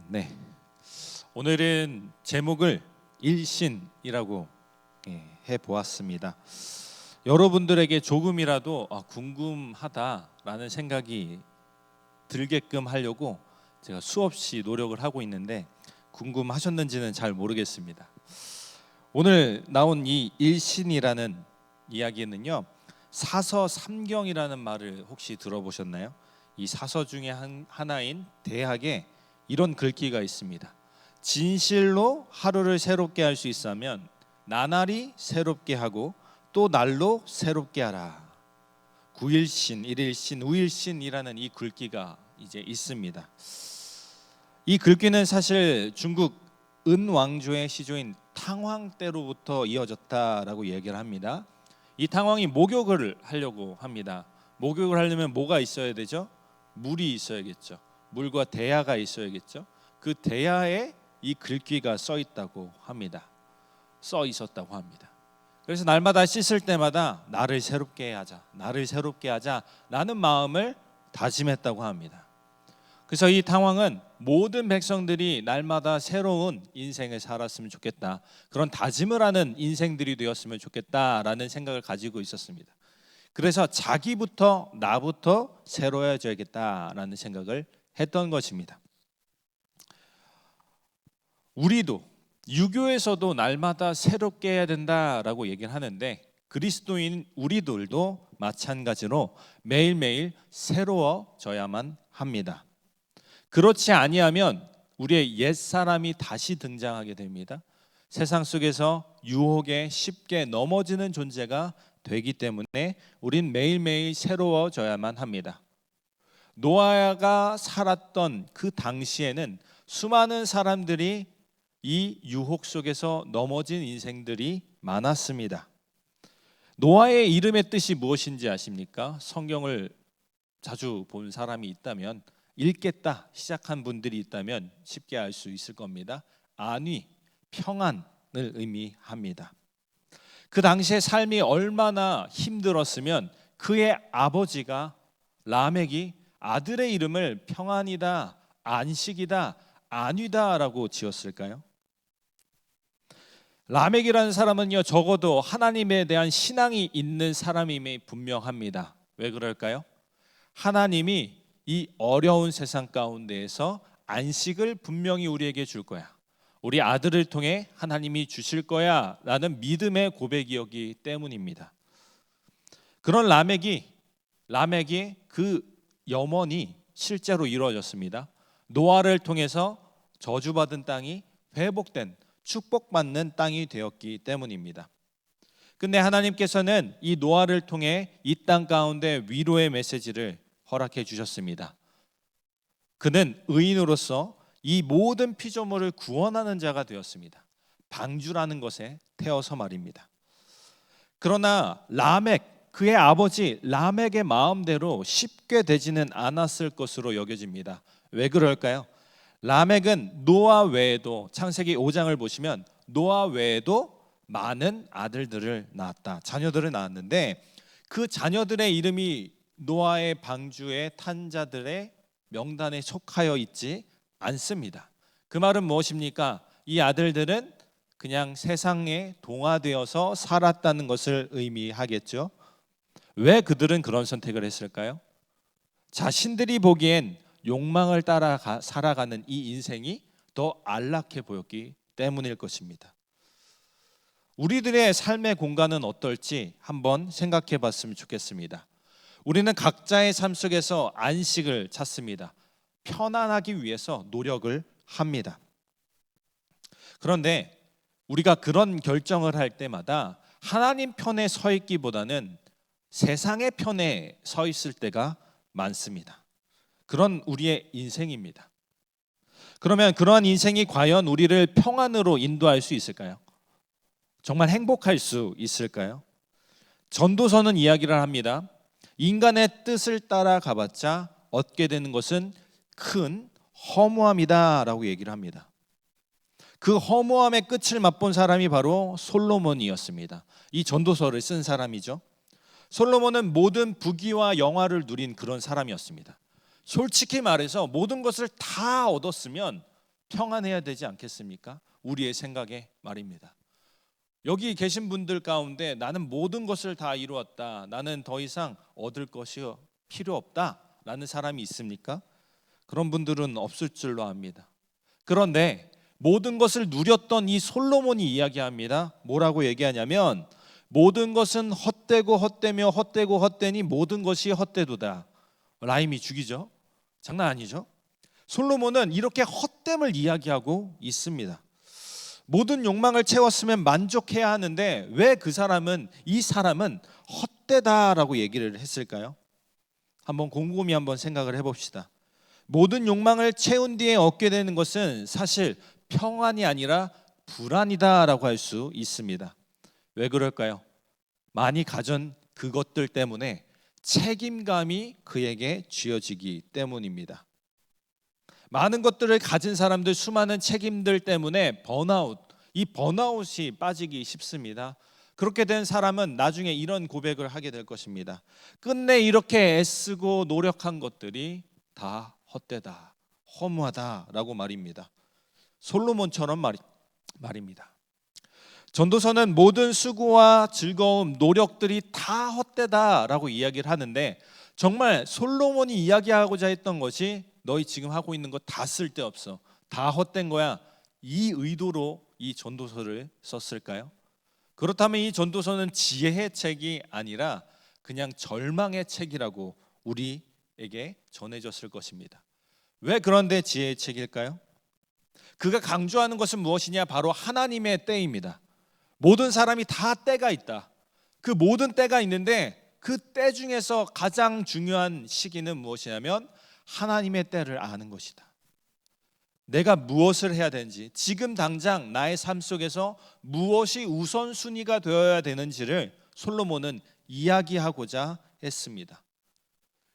네, 오늘은 제목을 일신이라고 해보았습니다. 여러분들에게 조금이라도 궁금하다라는 생각이 들게끔 하려고 제가 수없이 노력을 하고 있는데 궁금하셨는지는 잘 모르겠습니다. 오늘 나온 이 일신이라는 이야기는요, 사서 삼경이라는 말을 혹시 들어보셨나요? 이 사서 중에 하나인 대학에 이런 글귀가 있습니다. 진실로 하루를 새롭게 할 수 있으면 나날이 새롭게 하고 또 날로 새롭게 하라. 구일신, 일일신, 우일신이라는 이 글귀가 이제 있습니다. 이 글귀는 사실 중국 은왕조의 시조인 탕황 때로부터 이어졌다라고 얘기를 합니다. 이 탕황이 목욕을 하려고 합니다. 목욕을 하려면 뭐가 있어야 되죠? 물이 있어야겠죠. 물과 대야가 있어야겠죠. 그 대야에 이 글귀가 써 있다고 합니다. 써 있었다고 합니다. 그래서 날마다 씻을 때마다 나를 새롭게 하자, 나를 새롭게 하자 라는 마음을 다짐했다고 합니다. 그래서 이 탕황은 모든 백성들이 날마다 새로운 인생을 살았으면 좋겠다, 그런 다짐을 하는 인생들이 되었으면 좋겠다라는 생각을 가지고 있었습니다. 그래서 자기부터 나부터 새로워져야겠다라는 생각을 했던 것입니다. 우리도 유교에서도 날마다 새롭게 해야 된다라고 얘기를 하는데, 그리스도인 우리들도 마찬가지로 매일매일 새로워져야만 합니다. 그렇지 아니하면 우리의 옛사람이 다시 등장하게 됩니다. 세상 속에서 유혹에 쉽게 넘어지는 존재가 되기 때문에 우린 매일매일 새로워져야만 합니다. 노아가 살았던 그 당시에는 수많은 사람들이 이 유혹 속에서 넘어진 인생들이 많았습니다. 노아의 이름의 뜻이 무엇인지 아십니까? 성경을 자주 본 사람이 있다면, 읽겠다 시작한 분들이 있다면 쉽게 알 수 있을 겁니다. 안위, 평안을 의미합니다. 그 당시의 삶이 얼마나 힘들었으면 그의 아버지가 라멕이 아들의 이름을 평안이다, 안식이다, 안위다라고 지었을까요? 라멕이라는 사람은요, 적어도 하나님에 대한 신앙이 있는 사람임이 분명합니다. 왜 그럴까요? 하나님이 이 어려운 세상 가운데에서 안식을 분명히 우리에게 줄 거야, 우리 아들을 통해 하나님이 주실 거야 라는 믿음의 고백이었기 때문입니다. 그런 라멕이 그 염원이 실제로 이루어졌습니다. 노아를 통해서 저주받은 땅이 회복된, 축복받는 땅이 되었기 때문입니다. 근데 하나님께서는 이 노아를 통해 이 땅 가운데 위로의 메시지를 허락해 주셨습니다. 그는 의인으로서 이 모든 피조물을 구원하는 자가 되었습니다. 방주라는 것에 태어서 말입니다. 그러나 라멕, 그의 아버지 라멕의 마음대로 쉽게 되지는 않았을 것으로 여겨집니다. 왜 그럴까요? 라멕은 노아 외에도, 창세기 5장을 보시면 노아 외에도 많은 아들들을 낳았다, 자녀들을 낳았는데 그 자녀들의 이름이 노아의 방주에 탄 자들의 명단에 속하여 있지 않습니다. 그 말은 무엇입니까? 이 아들들은 그냥 세상에 동화되어서 살았다는 것을 의미하겠죠. 왜 그들은 그런 선택을 했을까요? 자신들이 보기엔 욕망을 따라 살아가는 이 인생이 더 안락해 보였기 때문일 것입니다. 우리들의 삶의 공간은 어떨지 한번 생각해 봤으면 좋겠습니다. 우리는 각자의 삶 속에서 안식을 찾습니다. 편안하기 위해서 노력을 합니다. 그런데 우리가 그런 결정을 할 때마다 하나님 편에 서 있기보다는 세상의 편에 서 있을 때가 많습니다. 그런 우리의 인생입니다. 그러면 그러한 인생이 과연 우리를 평안으로 인도할 수 있을까요? 정말 행복할 수 있을까요? 전도서는 이야기를 합니다. 인간의 뜻을 따라 가봤자 얻게 되는 것은 큰 허무함이다 라고 얘기를 합니다. 그 허무함의 끝을 맛본 사람이 바로 솔로몬이었습니다. 이 전도서를 쓴 사람이죠. 솔로몬은 모든 부귀와 영화를 누린 그런 사람이었습니다. 솔직히 말해서 모든 것을 다 얻었으면 평안해야 되지 않겠습니까? 우리의 생각에 말입니다. 여기 계신 분들 가운데 나는 모든 것을 다 이루었다, 나는 더 이상 얻을 것이 필요 없다 라는 사람이 있습니까? 그런 분들은 없을 줄로 압니다. 그런데 모든 것을 누렸던 이 솔로몬이 이야기합니다. 뭐라고 얘기하냐면 모든 것은 헛되고 헛되며 헛되고 헛되니 모든 것이 헛되도다. 라임이 죽이죠. 장난 아니죠. 솔로몬은 이렇게 헛됨을 이야기하고 있습니다. 모든 욕망을 채웠으면 만족해야 하는데 왜 이 사람은 헛되다라고 얘기를 했을까요? 한번 곰곰이 한번 생각을 해봅시다. 모든 욕망을 채운 뒤에 얻게 되는 것은 사실 평안이 아니라 불안이다라고 할 수 있습니다. 왜 그럴까요? 많이 가진 그것들 때문에 책임감이 그에게 쥐어지기 때문입니다. 많은 것들을 가진 사람들, 수많은 책임들 때문에 이 번아웃이 빠지기 쉽습니다. 그렇게 된 사람은 나중에 이런 고백을 하게 될 것입니다. 끝내 이렇게 애쓰고 노력한 것들이 다 헛되다, 허무하다라고 말입니다. 솔로몬처럼 말입니다. 전도서는 모든 수고와 즐거움, 노력들이 다 헛되다라고 이야기를 하는데 정말 솔로몬이 이야기하고자 했던 것이 너희 지금 하고 있는 거 다 쓸데없어, 다 헛된 거야, 이 의도로 이 전도서를 썼을까요? 그렇다면 이 전도서는 지혜의 책이 아니라 그냥 절망의 책이라고 우리에게 전해졌을 것입니다. 왜 그런데 지혜의 책일까요? 그가 강조하는 것은 무엇이냐? 바로 하나님의 때입니다. 모든 사람이 다 때가 있다. 그 모든 때가 있는데 그 때 중에서 가장 중요한 시기는 무엇이냐면 하나님의 때를 아는 것이다. 내가 무엇을 해야 되는지, 지금 당장 나의 삶 속에서 무엇이 우선순위가 되어야 되는지를 솔로몬은 이야기하고자 했습니다.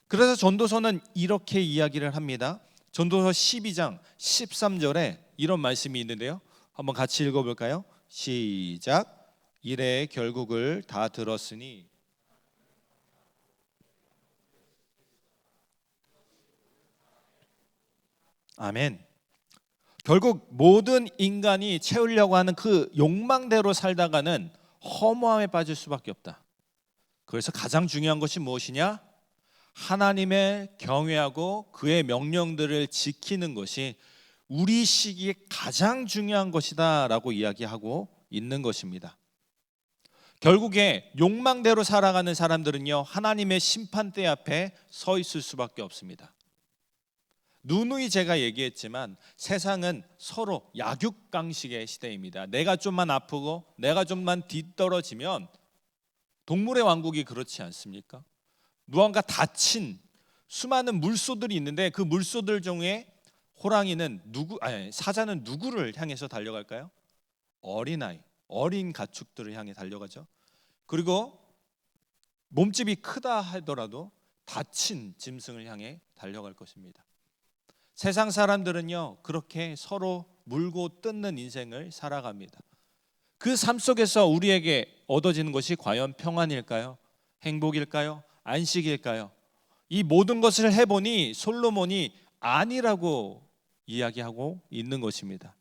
그래서 전도서는 이렇게 이야기를 합니다. 전도서 12장 13절에 이런 말씀이 있는데요, 한번 같이 읽어볼까요? 시작. 이래 결국을 다 들었으니 아멘. 결국 모든 인간이 채우려고 하는 그 욕망대로 살다가는 허무함에 빠질 수밖에 없다. 그래서 가장 중요한 것이 무엇이냐? 하나님의 경외하고 그의 명령들을 지키는 것이 우리 시기에 가장 중요한 것이다 라고 이야기하고 있는 것입니다. 결국에 욕망대로 살아가는 사람들은요, 하나님의 심판대 앞에 서 있을 수밖에 없습니다. 누누이 제가 얘기했지만 세상은 서로 약육강식의 시대입니다. 내가 좀만 아프고 내가 좀만 뒤떨어지면, 동물의 왕국이 그렇지 않습니까? 무언가 다친 수많은 물소들이 있는데 그 물소들 중에 사자는 누구를 향해서 달려갈까요? 어린아이, 어린 가축들을 향해 달려가죠. 그리고 몸집이 크다 하더라도 다친 짐승을 향해 달려갈 것입니다. 세상 사람들은요, 그렇게 서로 물고 뜯는 인생을 살아갑니다. 그 삶 속에서 우리에게 얻어지는 것이 과연 평안일까요? 행복일까요? 안식일까요? 이 모든 것을 해보니 솔로몬이 아니라고 이야기하고 있는 것입니다.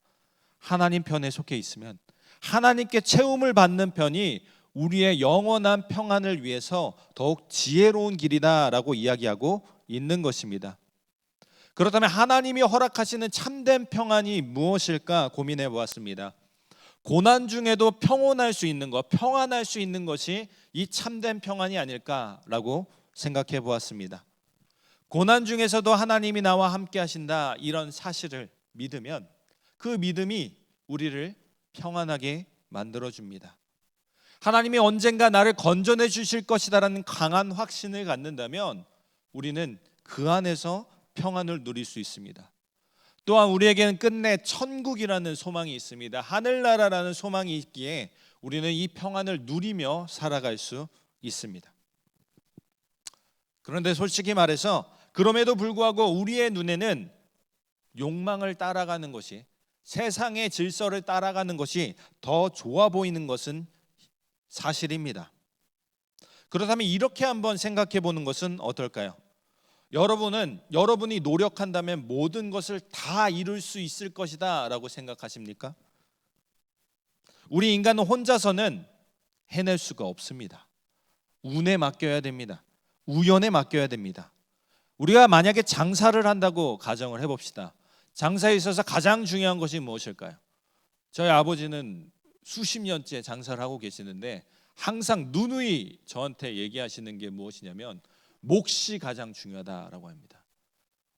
하나님 편에 속해 있으면, 하나님께 채움을 받는 편이 우리의 영원한 평안을 위해서 더욱 지혜로운 길이다라고 이야기하고 있는 것입니다. 그렇다면 하나님이 허락하시는 참된 평안이 무엇일까 고민해 보았습니다. 고난 중에도 평온할 수 있는 것, 평안할 수 있는 것이 이 참된 평안이 아닐까라고 생각해 보았습니다. 고난 중에서도 하나님이 나와 함께 하신다, 이런 사실을 믿으면 그 믿음이 우리를 평안하게 만들어줍니다. 하나님이 언젠가 나를 건져내 주실 것이다라는 강한 확신을 갖는다면 우리는 그 안에서 평안을 누릴 수 있습니다. 또한 우리에게는 끝내 천국이라는 소망이 있습니다. 하늘나라라는 소망이 있기에 우리는 이 평안을 누리며 살아갈 수 있습니다. 그런데 솔직히 말해서 그럼에도 불구하고 우리의 눈에는 욕망을 따라가는 것이, 세상의 질서를 따라가는 것이 더 좋아 보이는 것은 사실입니다. 그렇다면 이렇게 한번 생각해 보는 것은 어떨까요? 여러분이 노력한다면 모든 것을 다 이룰 수 있을 것이다 라고 생각하십니까? 우리 인간은 혼자서는 해낼 수가 없습니다. 운에 맡겨야 됩니다. 우연에 맡겨야 됩니다. 우리가 만약에 장사를 한다고 가정을 해봅시다. 장사에 있어서 가장 중요한 것이 무엇일까요? 저희 아버지는 수십 년째 장사를 하고 계시는데 항상 누누이 저한테 얘기하시는 게 무엇이냐면 몫이 가장 중요하다라고 합니다.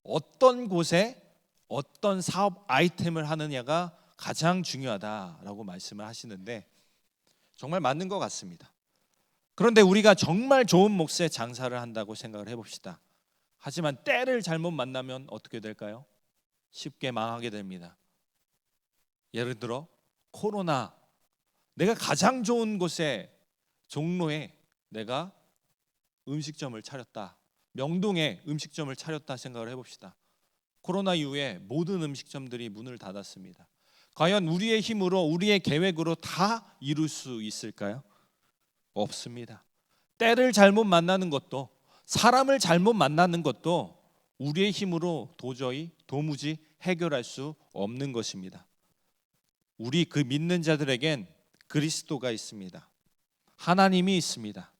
어떤 곳에 어떤 사업 아이템을 하느냐가 가장 중요하다라고 말씀을 하시는데 정말 맞는 것 같습니다. 그런데 우리가 정말 좋은 몫에 장사를 한다고 생각을 해봅시다. 하지만 때를 잘못 만나면 어떻게 될까요? 쉽게 망하게 됩니다. 예를 들어 코로나, 내가 가장 좋은 곳에 종로에 내가 음식점을 차렸다, 명동에 음식점을 차렸다 생각을 해봅시다. 코로나 이후에 모든 음식점들이 문을 닫았습니다. 과연 우리의 힘으로, 우리의 계획으로 다 이룰 수 있을까요? 없습니다. 때를 잘못 만나는 것도, 사람을 잘못 만나는 것도 우리의 힘으로 도무지 해결할 수 없는 것입니다. 우리 그 믿는 자들에겐 그리스도가 있습니다. 하나님이 있습니다.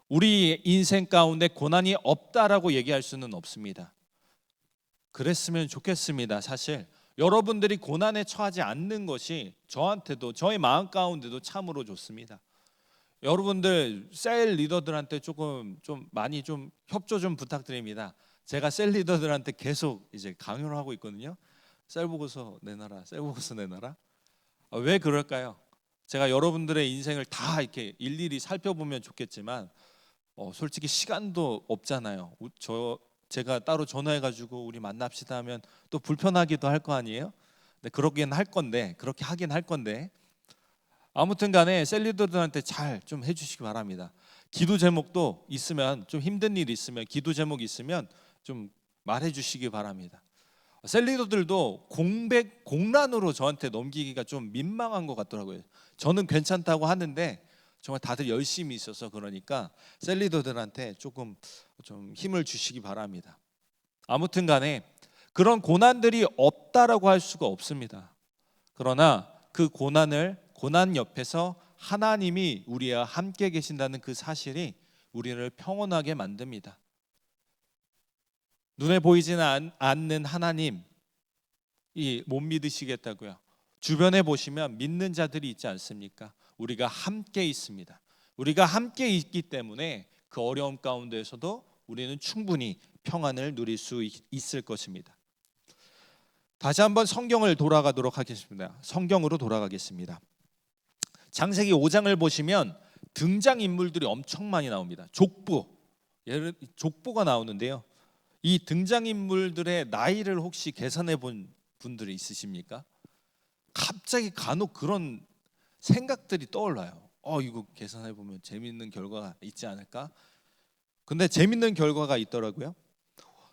우리 인생 가운데 고난이 없다라고 얘기할 수는 없습니다. 그랬으면 좋겠습니다. 사실 여러분들이 고난에 처하지 않는 것이 저한테도, 저의 마음 가운데도 참으로 좋습니다. 여러분들 셀 리더들한테 조금 많이 협조 좀 부탁드립니다. 제가 셀 리더들한테 계속 이제 강요를 하고 있거든요. 셀 보고서 내놔라, 셀 보고서 내놔라. 왜 그럴까요? 제가 여러분들의 인생을 다 이렇게 일일이 살펴보면 좋겠지만 솔직히 시간도 없잖아요. 제가 따로 전화해가지고 우리 만납시다 하면 또 불편하기도 할 거 아니에요? 근데 그렇게 하긴 할 건데 아무튼 간에 셀리더들한테 잘 좀 해주시기 바랍니다. 기도 제목도 있으면, 좀 힘든 일이 있으면, 기도 제목이 있으면 좀 말해주시기 바랍니다. 셀리더들도 공란으로 저한테 넘기기가 좀 민망한 것 같더라고요. 저는 괜찮다고 하는데 정말 다들 열심히 있어서 그러니까 셀리더들한테 조금 좀 힘을 주시기 바랍니다. 아무튼 간에 그런 고난들이 없다라고 할 수가 없습니다. 그러나 그 고난 옆에서 하나님이 우리와 함께 계신다는 그 사실이 우리를 평온하게 만듭니다. 눈에 보이지는 않는 하나님 못 믿으시겠다고요? 주변에 보시면 믿는 자들이 있지 않습니까? 우리가 함께 있습니다. 우리가 함께 있기 때문에 그 어려움 가운데에서도 우리는 충분히 평안을 누릴 수 있을 것입니다. 다시 한번 성경으로 돌아가겠습니다. 창세기 5장을 보시면 등장인물들이 엄청 많이 나옵니다. 족보가 나오는데요. 이 등장인물들의 나이를 혹시 계산해 본 분들이 있으십니까? 갑자기 간혹 그런 생각들이 떠올라요. 이거 계산해 보면 재밌는 결과가 있지 않을까? 근데 재밌는 결과가 있더라고요.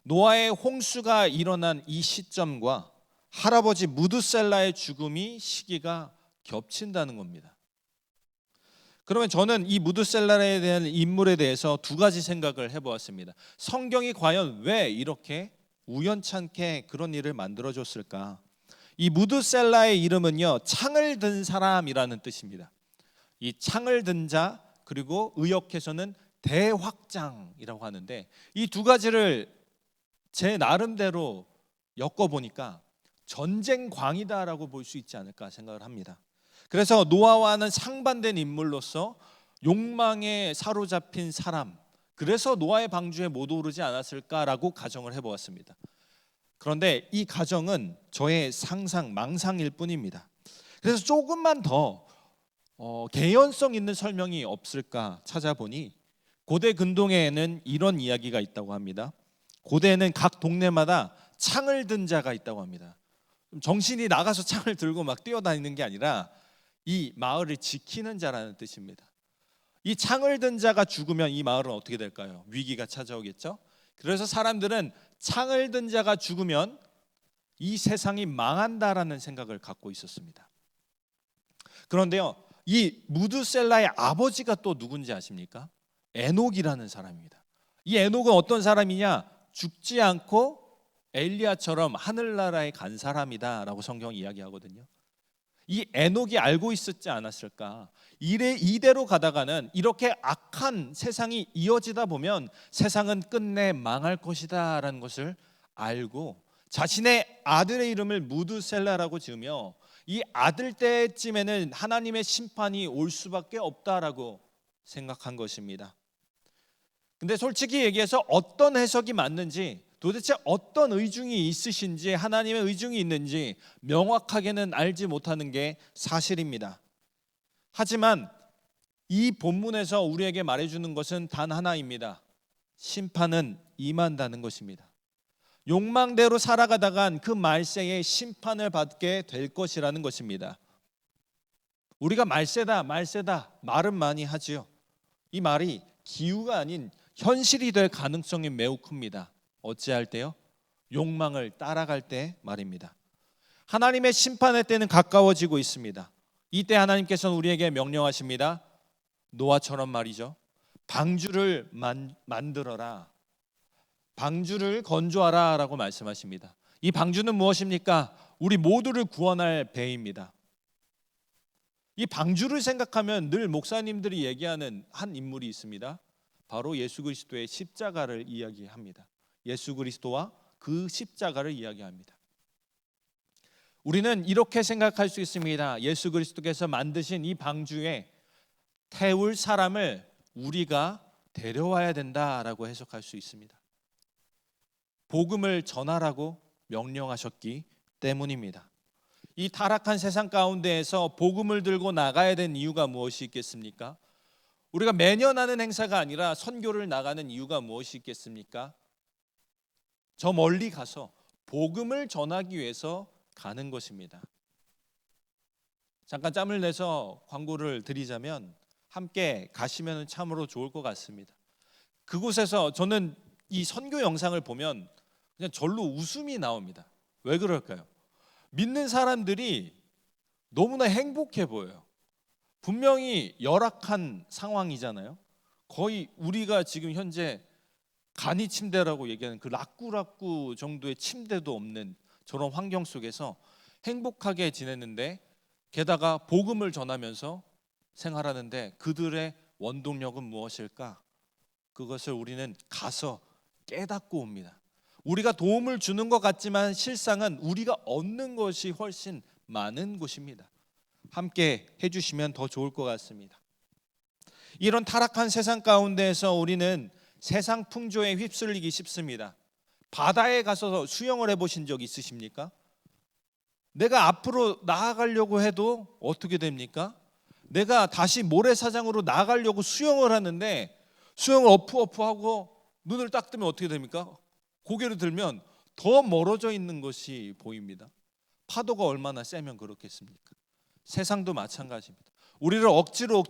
노아의 홍수가 일어난 이 시점과 할아버지 무드셀라의 죽음이 시기가 겹친다는 겁니다. 그러면 저는 이 무드셀라에 대한 인물에 대해서 두 가지 생각을 해보았습니다. 성경이 과연 왜 이렇게 우연찮게 그런 일을 만들어줬을까? 이 무드셀라의 이름은요, 창을 든 사람이라는 뜻입니다. 이 창을 든 자, 그리고 의역해서는 대확장이라고 하는데 이 두 가지를 제 나름대로 엮어보니까 전쟁광이다라고 볼 수 있지 않을까 생각을 합니다. 그래서 노아와는 상반된 인물로서 욕망에 사로잡힌 사람, 그래서 노아의 방주에 못 오르지 않았을까라고 가정을 해보았습니다. 그런데 이 가정은 저의 망상일 뿐입니다. 그래서 조금만 더 개연성 있는 설명이 없을까 찾아보니 고대 근동에는 이런 이야기가 있다고 합니다. 고대에는 각 동네마다 창을 든 자가 있다고 합니다. 정신이 나가서 창을 들고 막 뛰어다니는 게 아니라 이 마을을 지키는 자라는 뜻입니다. 이 창을 든 자가 죽으면 이 마을은 어떻게 될까요? 위기가 찾아오겠죠. 그래서 사람들은 창을 든 자가 죽으면 이 세상이 망한다라는 생각을 갖고 있었습니다. 그런데요, 이 무드셀라의 아버지가 또 누군지 아십니까? 에녹이라는 사람입니다. 이 에녹은 어떤 사람이냐? 죽지 않고 엘리야처럼 하늘나라에 간 사람이다라고 성경이 이야기하거든요. 이 에녹이 알고 있었지 않았을까? 이대로 가다가는 이렇게 악한 세상이 이어지다 보면 세상은 끝내 망할 것이다라는 것을 알고 자신의 아들의 이름을 무드셀라라고 지으며 이 아들 때쯤에는 하나님의 심판이 올 수밖에 없다라고 생각한 것입니다. 근데 솔직히 얘기해서 어떤 해석이 맞는지, 도대체 어떤 의중이 있으신지, 하나님의 의중이 있는지 명확하게는 알지 못하는 게 사실입니다. 하지만 이 본문에서 우리에게 말해주는 것은 단 하나입니다. 심판은 임한다는 것입니다. 욕망대로 살아가다간 그 말세에 심판을 받게 될 것이라는 것입니다. 우리가 말세다 말은 많이 하지요. 이 말이 기우가 아닌 현실이 될 가능성이 매우 큽니다. 어찌할 때요? 욕망을 따라갈 때 말입니다. 하나님의 심판의 때는 가까워지고 있습니다. 이때 하나님께서는 우리에게 명령하십니다. 노아처럼 말이죠. 방주를 만들어라. 방주를 건조하라 라고 말씀하십니다. 이 방주는 무엇입니까? 우리 모두를 구원할 배입니다. 이 방주를 생각하면 늘 목사님들이 얘기하는 한 인물이 있습니다. 바로 예수 그리스도의 십자가를 이야기합니다. 예수 그리스도와 그 십자가를 이야기합니다. 우리는 이렇게 생각할 수 있습니다. 예수 그리스도께서 만드신 이 방주에 태울 사람을 우리가 데려와야 된다라고 해석할 수 있습니다. 복음을 전하라고 명령하셨기 때문입니다. 이 타락한 세상 가운데에서 복음을 들고 나가야 된 이유가 무엇이 있겠습니까? 우리가 매년 하는 행사가 아니라 선교를 나가는 이유가 무엇이 있겠습니까? 저 멀리 가서 복음을 전하기 위해서 가는 것입니다. 잠깐 짬을 내서 광고를 드리자면 함께 가시면 참으로 좋을 것 같습니다. 그곳에서 저는 이 선교 영상을 보면 그냥 절로 웃음이 나옵니다. 왜 그럴까요? 믿는 사람들이 너무나 행복해 보여요. 분명히 열악한 상황이잖아요. 거의 우리가 지금 현재 간이 침대라고 얘기하는 그 라꾸라꾸 정도의 침대도 없는 저런 환경 속에서 행복하게 지냈는데, 게다가 복음을 전하면서 생활하는데 그들의 원동력은 무엇일까? 그것을 우리는 가서 깨닫고 옵니다. 우리가 도움을 주는 것 같지만 실상은 우리가 얻는 것이 훨씬 많은 곳입니다. 함께 해주시면 더 좋을 것 같습니다. 이런 타락한 세상 가운데에서 우리는 세상 풍조에 휩쓸리기 쉽습니다. 바다에 가서 수영을 해보신 적 있으십니까? 내가 앞으로 나아가려고 해도 어떻게 됩니까? 내가 다시 모래사장으로 나가려고 수영을 하는데 수영을 어프어프하고 눈을 딱 뜨면 어떻게 됩니까? 고개를 들면 더 멀어져 있는 것이 보입니다. 파도가 얼마나 세면 그렇겠습니까? 세상도 마찬가지입니다. 우리를 억지로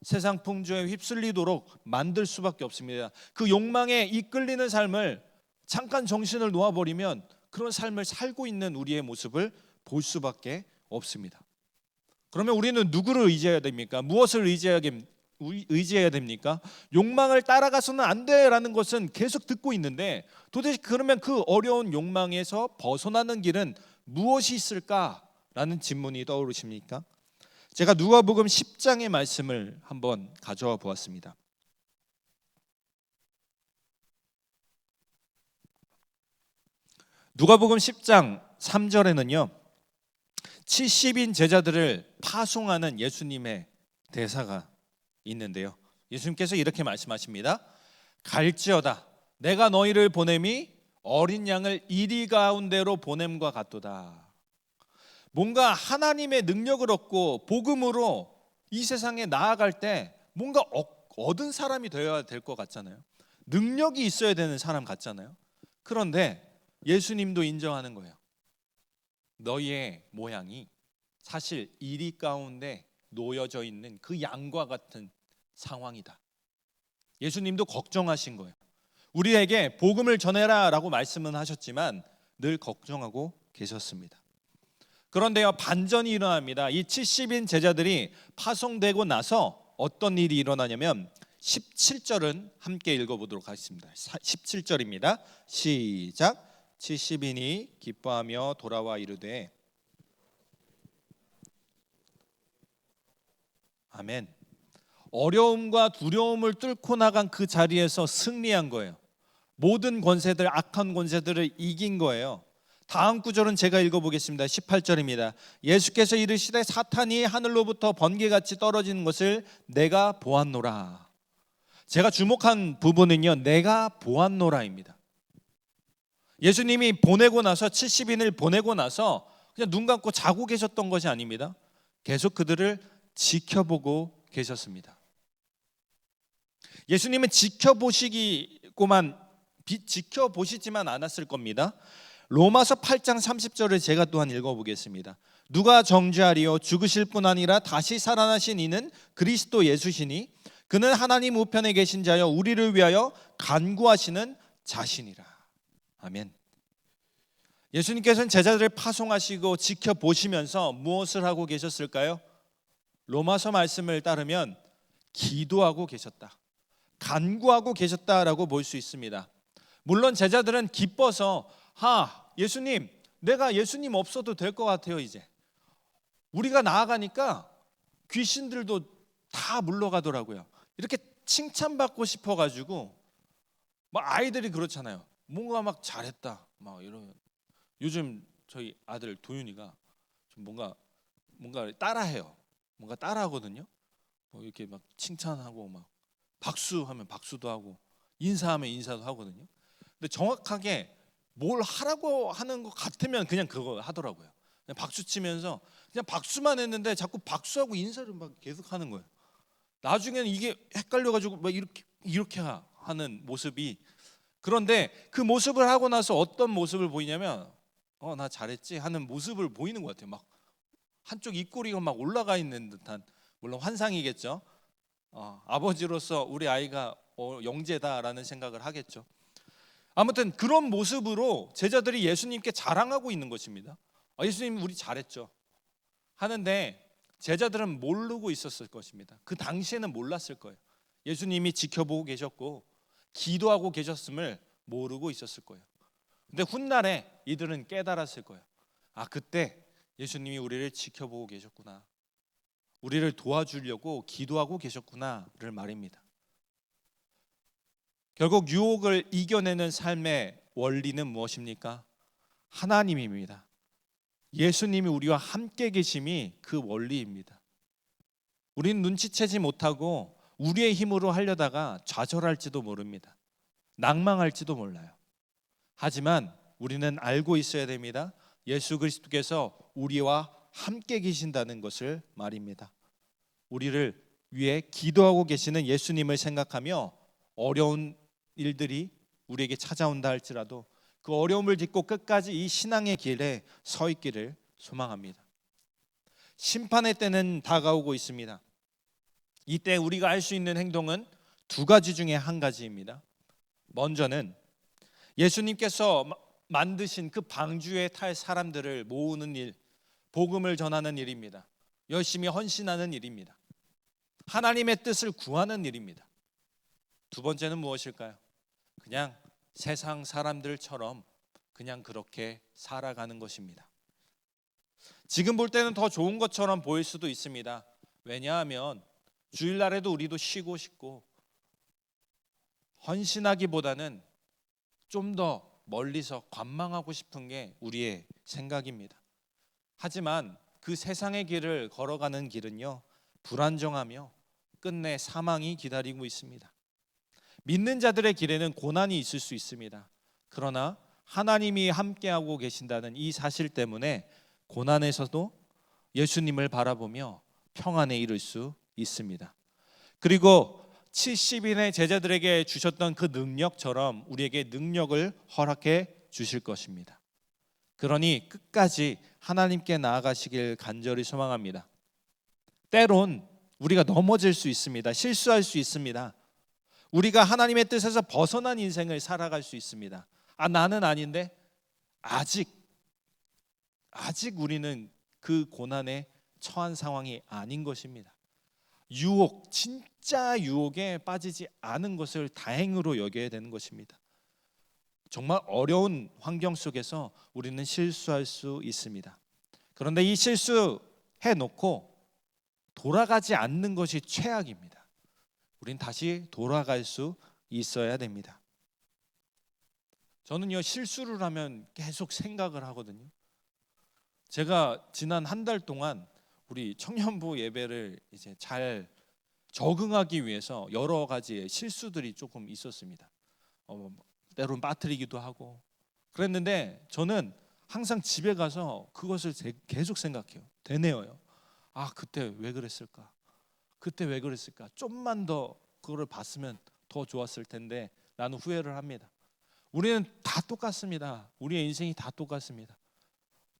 세상 풍조에 휩쓸리도록 만들 수밖에 없습니다. 그 욕망에 이끌리는 삶을 잠깐 정신을 놓아버리면 그런 삶을 살고 있는 우리의 모습을 볼 수밖에 없습니다. 그러면 우리는 누구를 의지해야 됩니까? 무엇을 의지해야 됩니까? 욕망을 따라가서는 안 돼라는 것은 계속 듣고 있는데, 도대체 그러면 그 어려운 욕망에서 벗어나는 길은 무엇이 있을까라는 질문이 떠오르십니까? 제가 누가복음 10장의 말씀을 한번 가져와 보았습니다. 누가복음 10장 3절에는요 70인 제자들을 파송하는 예수님의 대사가 있는데요, 예수님께서 이렇게 말씀하십니다. 갈지어다 내가 너희를 보냄이 어린 양을 이리 가운데로 보냄과 같도다. 뭔가 하나님의 능력을 얻고 복음으로 이 세상에 나아갈 때 뭔가 얻은 사람이 되어야 될 것 같잖아요. 능력이 있어야 되는 사람 같잖아요. 그런데 예수님도 인정하는 거예요. 너희의 모양이 사실 이리 가운데 놓여져 있는 그 양과 같은 상황이다. 예수님도 걱정하신 거예요. 우리에게 복음을 전해라 라고 말씀은 하셨지만 늘 걱정하고 계셨습니다. 그런데요 반전이 일어납니다. 이 70인 제자들이 파송되고 나서 어떤 일이 일어나냐면 17절은 함께 읽어보도록 하겠습니다. 17절입니다. 시작. 70인이 기뻐하며 돌아와 이르되 아멘. 어려움과 두려움을 뚫고 나간 그 자리에서 승리한 거예요. 모든 권세들, 악한 권세들을 이긴 거예요. 다음 구절은 제가 읽어보겠습니다. 18절입니다. 예수께서 이르시되 사탄이 하늘로부터 번개같이 떨어지는 것을 내가 보았노라. 제가 주목한 부분은요, 내가 보았노라입니다. 예수님이 보내고 나서 70인을 보내고 나서 그냥 눈 감고 자고 계셨던 것이 아닙니다. 계속 그들을 지켜보고 계셨습니다. 예수님은 지켜보시지만 않았을 겁니다. 로마서 8장 30절을 제가 또한 읽어보겠습니다. 누가 정죄하리요? 죽으실 뿐 아니라 다시 살아나신 이는 그리스도 예수시니 그는 하나님 우편에 계신 자여 우리를 위하여 간구하시는 자신이라. 아멘. 예수님께서는 제자들을 파송하시고 지켜보시면서 무엇을 하고 계셨을까요? 로마서 말씀을 따르면 기도하고 계셨다, 간구하고 계셨다라고 볼 수 있습니다. 물론 제자들은 기뻐서 예수님, 내가 예수님 없어도 될 것 같아요. 이제 우리가 나아가니까 귀신들도 다 물러가더라고요. 이렇게 칭찬받고 싶어가지고 막 아이들이 그렇잖아요. 뭔가 막 잘했다 막 이러면, 요즘 저희 아들 도윤이가 좀 뭔가 따라해요. 뭔가 따라하거든요. 이렇게 막 칭찬하고 막 박수하면 박수도 하고 인사하면 인사도 하거든요. 근데 정확하게 뭘 하라고 하는 것 같으면 그냥 그거 하더라고요. 그냥 박수 치면서 그냥 박수만 했는데 자꾸 박수하고 인사를 막 계속 하는 거예요. 나중에는 이게 헷갈려가지고 막 이렇게 하는 모습이, 그런데 그 모습을 하고 나서 어떤 모습을 보이냐면 나 잘했지 하는 모습을 보이는 것 같아요. 막 한쪽 입꼬리가 막 올라가 있는 듯한, 물론 환상이겠죠. 아버지로서 우리 아이가 영재다라는 생각을 하겠죠. 아무튼 그런 모습으로 제자들이 예수님께 자랑하고 있는 것입니다. 예수님 우리 잘했죠 하는데 제자들은 모르고 있었을 것입니다. 그 당시에는 몰랐을 거예요. 예수님이 지켜보고 계셨고 기도하고 계셨음을 모르고 있었을 거예요. 근데 훗날에 이들은 깨달았을 거예요. 그때 예수님이 우리를 지켜보고 계셨구나, 우리를 도와주려고 기도하고 계셨구나를 말입니다. 결국 유혹을 이겨내는 삶의 원리는 무엇입니까? 하나님입니다. 예수님이 우리와 함께 계심이 그 원리입니다. 우리는 눈치채지 못하고 우리의 힘으로 하려다가 좌절할지도 모릅니다. 낭망할지도 몰라요. 하지만 우리는 알고 있어야 됩니다. 예수 그리스도께서 우리와 함께 계신다는 것을 말입니다. 우리를 위해 기도하고 계시는 예수님을 생각하며 어려운 일들이 우리에게 찾아온다 할지라도 그 어려움을 딛고 끝까지 이 신앙의 길에 서 있기를 소망합니다. 심판의 때는 다가오고 있습니다. 이때 우리가 할 수 있는 행동은 두 가지 중에 한 가지입니다. 먼저는 예수님께서 만드신 그 방주에 탈 사람들을 모으는 일, 복음을 전하는 일입니다. 열심히 헌신하는 일입니다. 하나님의 뜻을 구하는 일입니다. 두 번째는 무엇일까요? 그냥 세상 사람들처럼 그냥 그렇게 살아가는 것입니다. 지금 볼 때는 더 좋은 것처럼 보일 수도 있습니다. 왜냐하면 주일날에도 우리도 쉬고 싶고 헌신하기보다는 좀 더 멀리서 관망하고 싶은 게 우리의 생각입니다. 하지만 그 세상의 길을 걸어가는 길은요, 불안정하며 끝내 사망이 기다리고 있습니다. 믿는 자들의 길에는 고난이 있을 수 있습니다. 그러나 하나님이 함께하고 계신다는 이 사실 때문에 고난에서도 예수님을 바라보며 평안에 이를 수 있습니다. 그리고 70인의 제자들에게 주셨던 그 능력처럼 우리에게 능력을 허락해 주실 것입니다. 그러니 끝까지 하나님께 나아가시길 간절히 소망합니다. 때론 우리가 넘어질 수 있습니다. 실수할 수 있습니다. 우리가 하나님의 뜻에서 벗어난 인생을 살아갈 수 있습니다. 나는 아닌데 아직 우리는 그 고난에 처한 상황이 아닌 것입니다. 유혹, 진짜 유혹에 빠지지 않은 것을 다행으로 여겨야 되는 것입니다. 정말 어려운 환경 속에서 우리는 실수할 수 있습니다. 그런데 이 실수해 놓고 돌아가지 않는 것이 최악입니다. 우린 다시 돌아갈 수 있어야 됩니다. 저는요, 실수를 하면 계속 생각을 하거든요. 제가 지난 한 달 동안 우리 청년부 예배를 이제 잘 적응하기 위해서 여러 가지의 실수들이 조금 있었습니다. 때로는 빠뜨리기도 하고 그랬는데, 저는 항상 집에 가서 그것을 계속 생각해요. 되뇌어요. 아, 그때 왜 그랬을까? 그때 왜 그랬을까? 좀만 더 그거를 봤으면 더 좋았을 텐데 라는 후회를 합니다. 우리는 다 똑같습니다. 우리의 인생이 다 똑같습니다.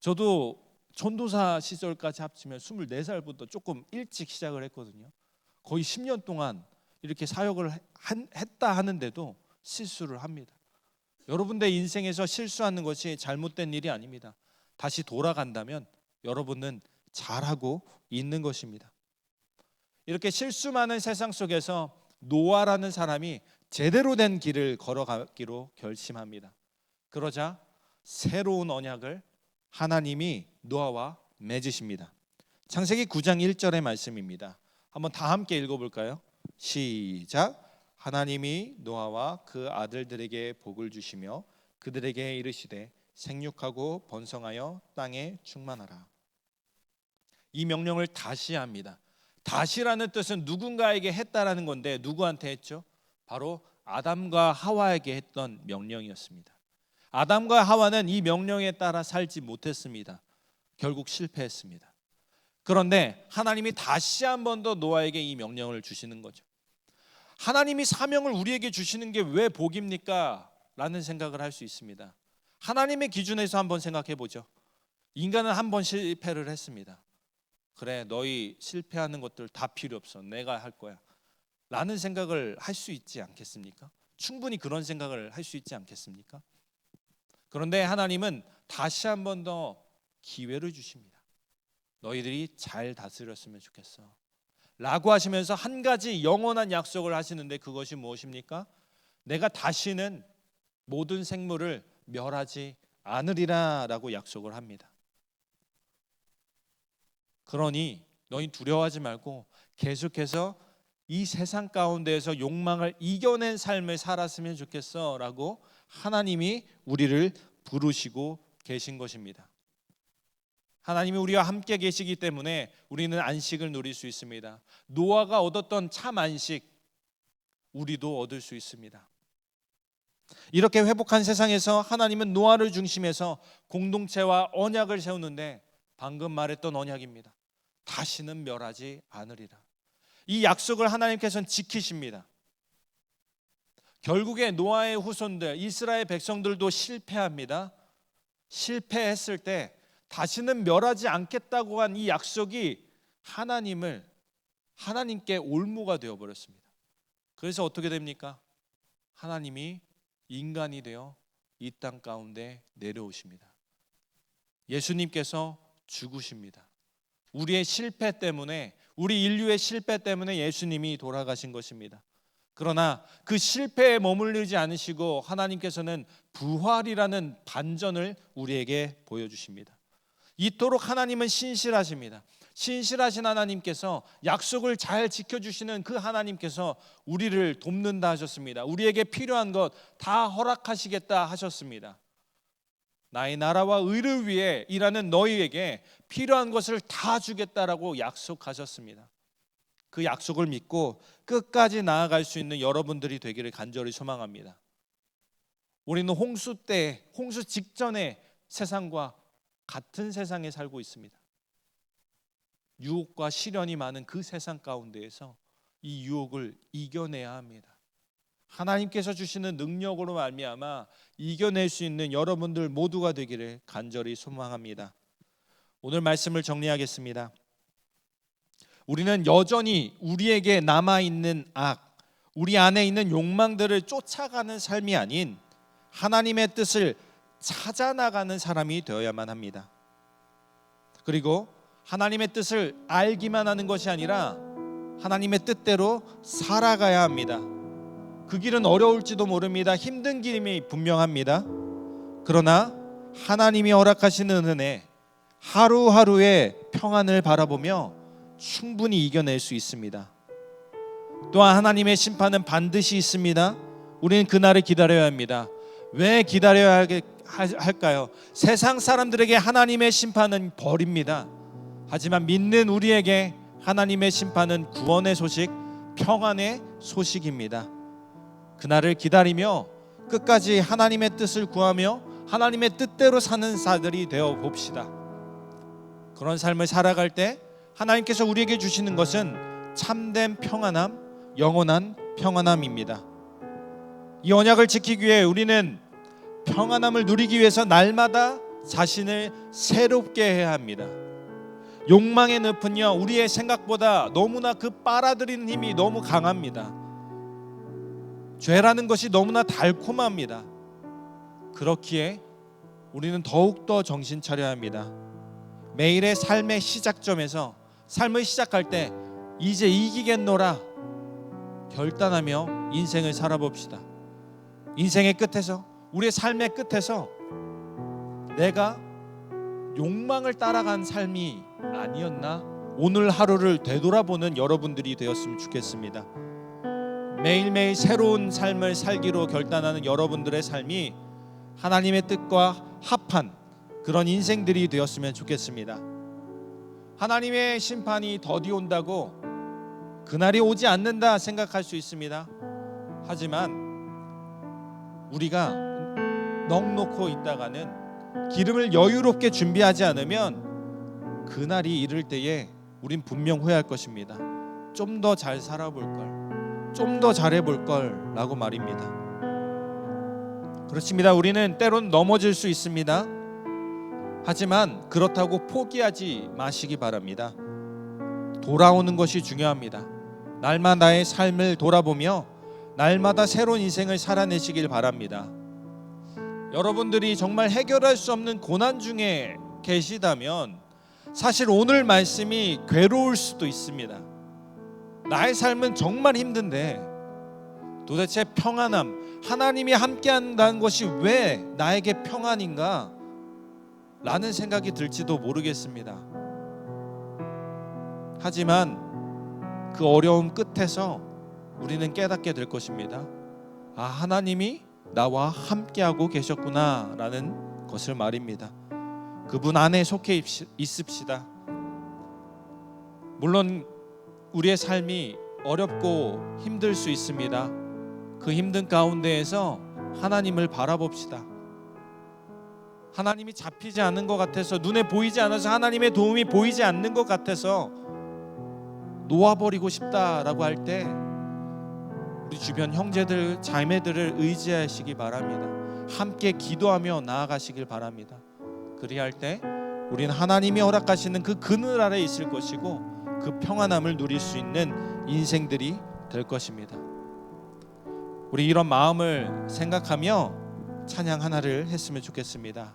저도 전도사 시절까지 합치면 24살부터 조금 일찍 시작을 했거든요. 거의 10년 동안 이렇게 사역을 했다 하는데도 실수를 합니다. 여러분들 인생에서 실수하는 것이 잘못된 일이 아닙니다. 다시 돌아간다면 여러분은 잘하고 있는 것입니다. 이렇게 실수 많은 세상 속에서 노아라는 사람이 제대로 된 길을 걸어가기로 결심합니다. 그러자 새로운 언약을 하나님이 노아와 맺으십니다. 창세기 9장 1절의 말씀입니다. 한번 다 함께 읽어볼까요? 시작. 하나님이 노아와 그 아들들에게 복을 주시며 그들에게 이르시되 생육하고 번성하여 땅에 충만하라. 이 명령을 다시 합니다. 다시라는 뜻은 누군가에게 했다라는 건데, 누구한테 했죠? 바로 아담과 하와에게 했던 명령이었습니다. 아담과 하와는 이 명령에 따라 살지 못했습니다. 결국 실패했습니다. 그런데 하나님이 다시 한 번 더 노아에게 이 명령을 주시는 거죠. 하나님이 사명을 우리에게 주시는 게 왜 복입니까? 라는 생각을 할 수 있습니다. 하나님의 기준에서 한번 생각해 보죠. 인간은 한 번 실패를 했습니다. 그래, 너희 실패하는 것들 다 필요 없어, 내가 할 거야 라는 생각을 할 수 있지 않겠습니까? 충분히 그런 생각을 할 수 있지 않겠습니까? 그런데 하나님은 다시 한 번 더 기회를 주십니다. 너희들이 잘 다스렸으면 좋겠어 라고 하시면서 한 가지 영원한 약속을 하시는데, 그것이 무엇입니까? 내가 다시는 모든 생물을 멸하지 않으리라 라고 약속을 합니다. 그러니 너희 두려워하지 말고 계속해서 이 세상 가운데에서 욕망을 이겨낸 삶을 살았으면 좋겠어 라고 하나님이 우리를 부르시고 계신 것입니다. 하나님이 우리와 함께 계시기 때문에 우리는 안식을 누릴 수 있습니다. 노아가 얻었던 참 안식, 우리도 얻을 수 있습니다. 이렇게 회복한 세상에서 하나님은 노아를 중심해서 공동체와 언약을 세우는데, 방금 말했던 언약입니다. 다시는 멸하지 않으리라. 이 약속을 하나님께서는 지키십니다. 결국에 노아의 후손들, 이스라엘 백성들도 실패합니다. 실패했을 때 다시는 멸하지 않겠다고 한 이 약속이 하나님께 올무가 되어버렸습니다. 그래서 어떻게 됩니까? 하나님이 인간이 되어 이 땅 가운데 내려오십니다. 예수님께서 죽으십니다. 우리의 실패 때문에, 우리 인류의 실패 때문에 예수님이 돌아가신 것입니다. 그러나 그 실패에 머물리지 않으시고 하나님께서는 부활이라는 반전을 우리에게 보여주십니다. 이토록 하나님은 신실하십니다. 신실하신 하나님께서, 약속을 잘 지켜주시는 그 하나님께서 우리를 돕는다 하셨습니다. 우리에게 필요한 것 다 허락하시겠다 하셨습니다. 나의 나라와 의를 위해 일하는 너희에게 필요한 것을 다 주겠다라고 약속하셨습니다. 그 약속을 믿고 끝까지 나아갈 수 있는 여러분들이 되기를 간절히 소망합니다. 우리는 홍수 때, 홍수 직전의 세상과 같은 세상에 살고 있습니다. 유혹과 시련이 많은 그 세상 가운데에서 이 유혹을 이겨내야 합니다. 하나님께서 주시는 능력으로 말미암아 이겨낼 수 있는 여러분들 모두가 되기를 간절히 소망합니다. 오늘 말씀을 정리하겠습니다. 우리는 여전히 우리에게 남아있는 악, 우리 안에 있는 욕망들을 쫓아가는 삶이 아닌 하나님의 뜻을 찾아나가는 사람이 되어야만 합니다. 그리고 하나님의 뜻을 알기만 하는 것이 아니라 하나님의 뜻대로 살아가야 합니다. 그 길은 어려울지도 모릅니다. 힘든 길임이 분명합니다. 그러나 하나님이 허락하시는 은혜, 하루하루의 평안을 바라보며 충분히 이겨낼 수 있습니다. 또한 하나님의 심판은 반드시 있습니다. 우리는 그날을 기다려야 합니다. 왜 기다려야 할까요? 세상 사람들에게 하나님의 심판은 벌입니다. 하지만 믿는 우리에게 하나님의 심판은 구원의 소식, 평안의 소식입니다. 그날을 기다리며 끝까지 하나님의 뜻을 구하며 하나님의 뜻대로 사는 자들이 되어 봅시다. 그런 삶을 살아갈 때 하나님께서 우리에게 주시는 것은 참된 평안함, 영원한 평안함입니다. 이 언약을 지키기 위해 우리는 평안함을 누리기 위해서 날마다 자신을 새롭게 해야 합니다. 욕망의 늪은요, 우리의 생각보다 너무나 그 빨아들이는 힘이 너무 강합니다. 죄라는 것이 너무나 달콤합니다. 그렇기에 우리는 더욱더 정신 차려야 합니다. 매일의 삶의 시작점에서 삶을 시작할 때 이제 이기겠노라 결단하며 인생을 살아봅시다. 인생의 끝에서, 우리의 삶의 끝에서 내가 욕망을 따라간 삶이 아니었나? 오늘 하루를 되돌아보는 여러분들이 되었으면 좋겠습니다. 매일매일 새로운 삶을 살기로 결단하는 여러분들의 삶이 하나님의 뜻과 합한 그런 인생들이 되었으면 좋겠습니다. 하나님의 심판이 더디 온다고 그날이 오지 않는다 생각할 수 있습니다. 하지만 우리가 넋놓고 있다가는 기름을 여유롭게 준비하지 않으면 그날이 이를 때에 우린 분명 후회할 것입니다. 좀 더 잘 살아볼 걸, 좀 더 잘해볼 걸 라고 말입니다. 그렇습니다. 우리는 때론 넘어질 수 있습니다. 하지만 그렇다고 포기하지 마시기 바랍니다. 돌아오는 것이 중요합니다. 날마다 나의 삶을 돌아보며 날마다 새로운 인생을 살아내시길 바랍니다. 여러분들이 정말 해결할 수 없는 고난 중에 계시다면 사실 오늘 말씀이 괴로울 수도 있습니다. 나의 삶은 정말 힘든데 도대체 평안함, 하나님이 함께한다는 것이 왜 나에게 평안인가? 라는 생각이 들지도 모르겠습니다. 하지만 그 어려움 끝에서 우리는 깨닫게 될 것입니다. 아, 하나님이 나와 함께하고 계셨구나 라는 것을 말입니다. 그분 안에 속해 있읍시다. 물론 우리의 삶이 어렵고 힘들 수 있습니다. 그 힘든 가운데에서 하나님을 바라봅시다. 하나님이 잡히지 않는 것 같아서, 눈에 보이지 않아서, 하나님의 도움이 보이지 않는 것 같아서 놓아버리고 싶다라고 할 때 우리 주변 형제들, 자매들을 의지하시기 바랍니다. 함께 기도하며 나아가시길 바랍니다. 그리할 때 우리는 하나님이 허락하시는 그 그늘 아래 있을 것이고 그 평안함을 누릴 수 있는 인생들이 될 것입니다. 우리 이런 마음을 생각하며 찬양 하나를 했으면 좋겠습니다.